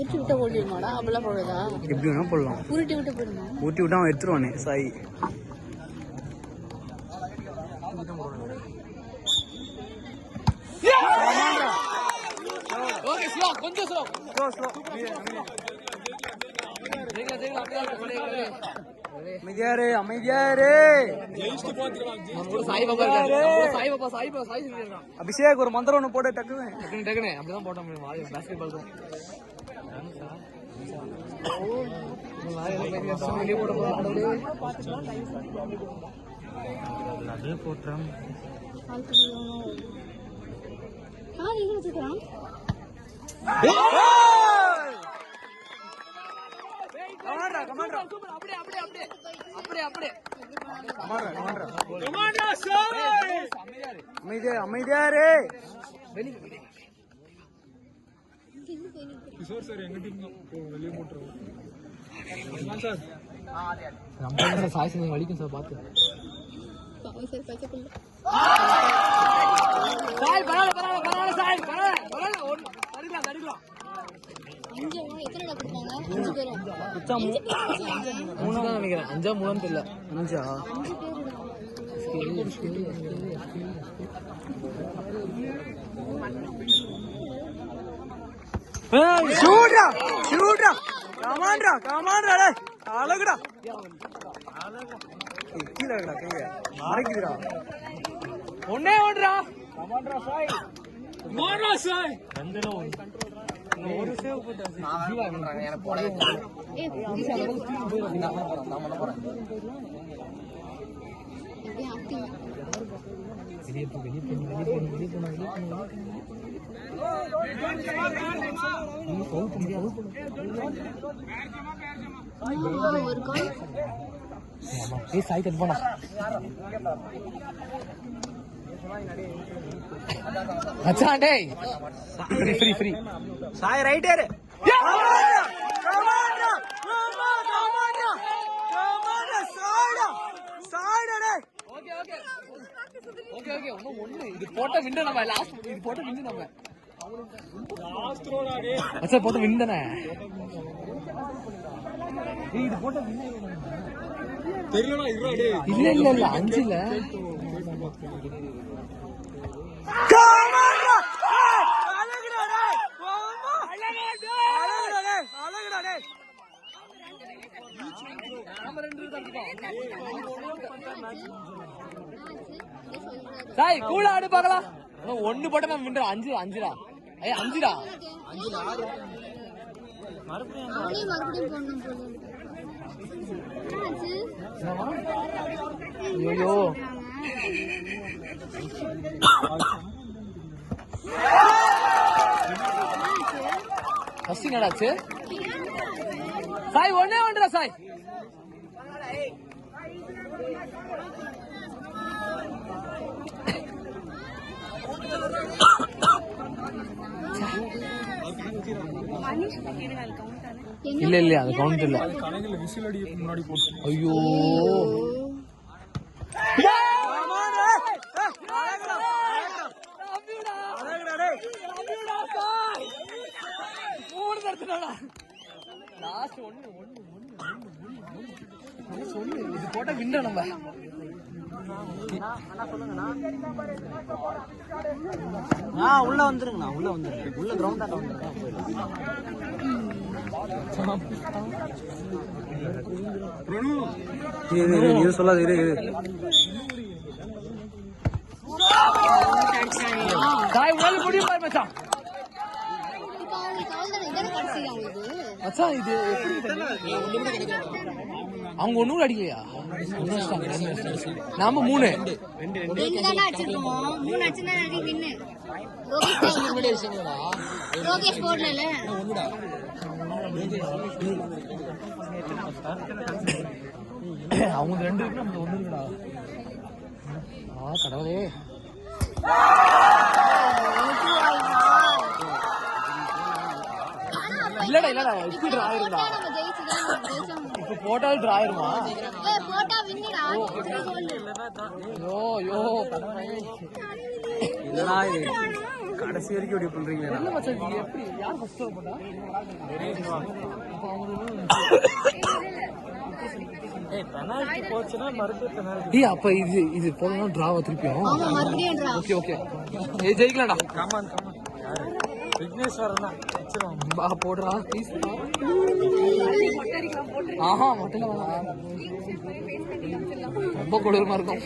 உருட்டி விட்டா ஓடிடுமாடா? அப்படிலாம் போடுதா? எப்படி வேணா போடலாம். உருட்டி விட்டு போடுமா? ஊட்டி விட்டா அவன் எடுத்துருவானே சாய். ஓகே ஸ்லோ, கொஞ்சம் ஸ்லோ. அமைதியாரு அமைதியாரு. அபிஷேக் ஒரு மந்திரம் ஒண்ணு போட்டு டக்குன்னு அப்படிதான் போட்டோம். பாஸ்கெட் பால் தான் போட்டுறான். அமைதியாரு. கிஷோர் சார் எங்க டீம் வெளியே போட்டுருவோம் சார். சாய் சிங் வலிக்கும் சார் பார்த்து. சாய் பரவாயில்ல சாய் பரவாயில்ல தடுக்கலாம். மூணாம் நினைக்கிறேன். 5 3 தெரியல. 5 ஷூட்ரா ஷூட்ரா. கமான்டா டேய் அழகுடா. கீழ இருக்கடா கைய மறைக்குதுடா. ஒண்ணே ஓடுறா. கமான்டா சாய் ரெண்டுல ஒரு சேவ் போட்டா ஜீவா பண்றாங்க. எனக்கு போடவே நான் போறேன். வெளியே போ. சாய் கட் போனா அச்சா டேய் ஃப்ரீ சாய் ரைட்டர். ஓகே ஒண்ணு இது போட்ட வின் நம்ம லாஸ்ட். இது போட்ட வின் நம்ம லாஸ்ட் ரோடா டேய். அச்சா போட்ட வின் தானே. இது போட்ட வின் தெரியலடா இருடா டேய். இல்ல 5 இல்ல. கமான்டா அழகுடா டேய். அழகுடா டேய். நம்ம 2 தான். சாய் கூட ஆடு பார்க்கலாம். ஒண்ணு போட்ட நம்ம வின். 5 ஐயா 5 ஐயோ ஃபர்ஸ்ட் என்னடாச்சு? சாய் ஒண்ணே ஒன்றா சாய். இல்ல அது கவுண்ட் இல்ல. கணக்குல விசில் அடி முன்னாடி போட்டு. ஐயோ இது போட்ட வின் நம்ம. உள்ள வந்துருங்கண்ணா. உள்ள கிரவுண்ட் ஆட்ட வந்துருங்க. இது சொல்லாது. இரு தாய் உள்ள முடியும் பாரு மச்சான். மச்சான் இது அவங்க ஒண்ணும் அடிக்கலையா? நாம 3 அவங்க 2 இருக்கு நம்ம 1 இருக்குடா. கடவுளே இல்லடா இப்படி டிரா ஆயிருந்தா. இப்ப போட்டால் டிரா ஆயிருமா? கடைசி வரைக்கும் இப்படி பண்றீங்க என்ன மச்சான் இது எப்படி யார் ஃபர்ஸ்ட் போட்டா பெனால்டி போச்சுன்னா மறுபடியும் பெனால்டி. டேய் அப்ப இது போடணும் டிராவா திருப்பியும் ஆமா மறுபடியும் drop. ஓகே ஓகே ஏய் ஜெயிக்கலாம்டா கமான் யாரு விக்னேஸ்வரன் தான் வச்சிருவோம். பா போடுறா ப்ளீஸ் ஆஹா மட்டும் வேணாம் ரொம்ப கொடூரமா இருக்கும்